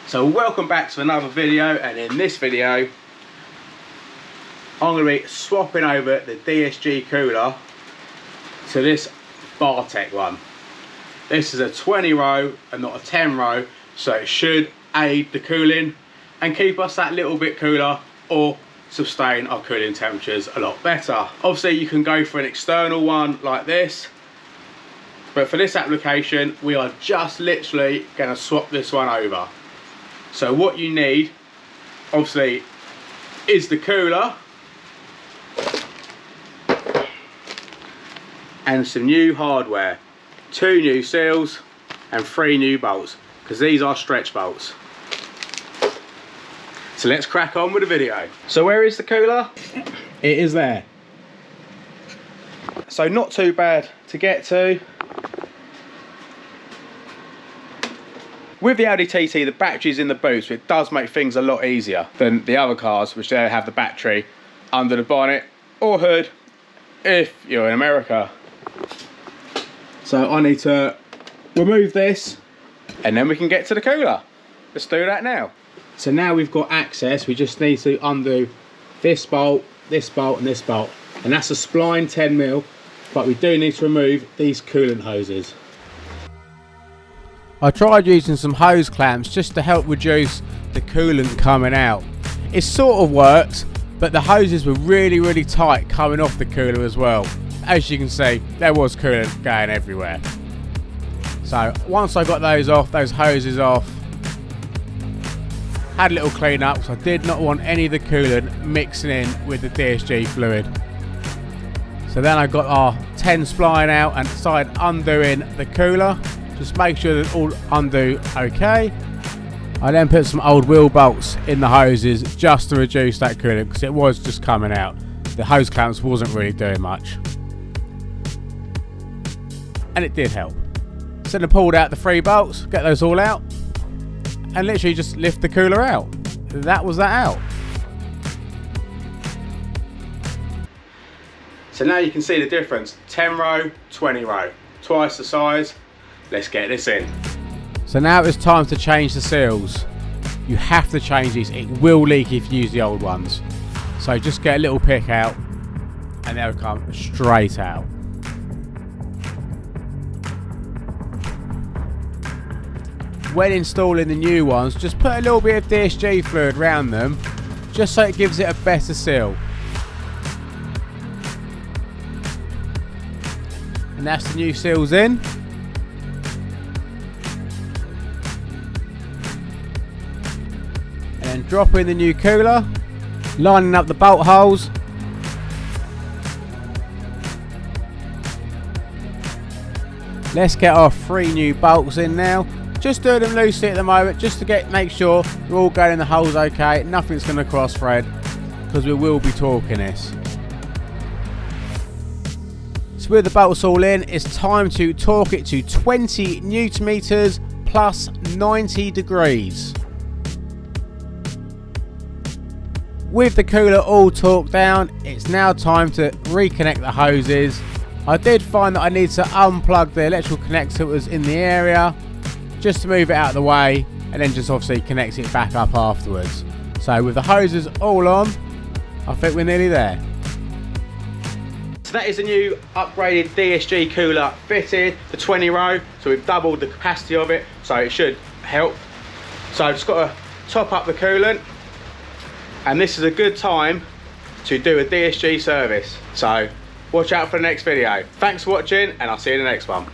So welcome back to another video, and in this video I'm going to be swapping over the DSG cooler to this Bartek one. This is a 20 row and not a 10 row, so it should aid the cooling and keep us that little bit cooler or sustain our cooling temperatures a lot better. Obviously you can go for an external one like this, but for this application we are just literally going to swap this one over. So what you need obviously is the cooler and some new hardware, 2 new seals and 3 new bolts, because these are stretch bolts. So let's crack on with the video. So where is the cooler? It is there. So not too bad to get to. With the Audi TT, the battery's in the boot, so it does make things a lot easier than the other cars, which they have the battery under the bonnet or hood if you're in America. So I need to remove this and then we can get to the cooler. Let's do that now. So now we've got access, we just need to undo this bolt, and this bolt, and that's a spline 10mm, but we do need to remove these coolant hoses. I tried using some hose clamps just to help reduce the coolant coming out. It sort of worked, but the hoses were really tight coming off the cooler as well. As you can see, there was coolant going everywhere. So once I got those off, those hoses off, had a little clean up, so I did not want any of the coolant mixing in with the DSG fluid. So then I got our 10 spline out and started undoing the cooler. Just make sure that all undo okay. I then put some old wheel bolts in the hoses just to reduce that coolant, because it was just coming out. The hose clamps wasn't really doing much. And it did help. So then I pulled out the 3 bolts, get those all out, and literally just lift the cooler out. That was that out. So now you can see the difference. 10 row, 20 row. Twice the size. Let's get this in. So now it's time to change the seals. You have to change these. It will leak if you use the old ones. So just get a little pick out and they'll come straight out. When installing the new ones, just put a little bit of DSG fluid around them, just so it gives it a better seal. And that's the new seals in. And then drop in the new cooler, lining up the bolt holes. Let's get our 3 new bolts in now. Just do them loosely at the moment, just to make sure we're all going in the holes okay. Nothing's going to cross thread, because we will be torquing this. So with the bolts all in, it's time to torque it to 20 Newton meters plus 90 degrees. With the cooler all torqued down, it's now time to reconnect the hoses. I did find that I need to unplug the electrical connector that was in the area, just to move it out of the way, and then just obviously connect it back up afterwards. So with the hoses all on, I think we're nearly there. So that is a new upgraded DSG cooler fitted for 20 row. So we've doubled the capacity of it, so it should help. So I've just got to top up the coolant, and this is a good time to do a DSG service. So watch out for the next video. Thanks for watching, and I'll see you in the next one.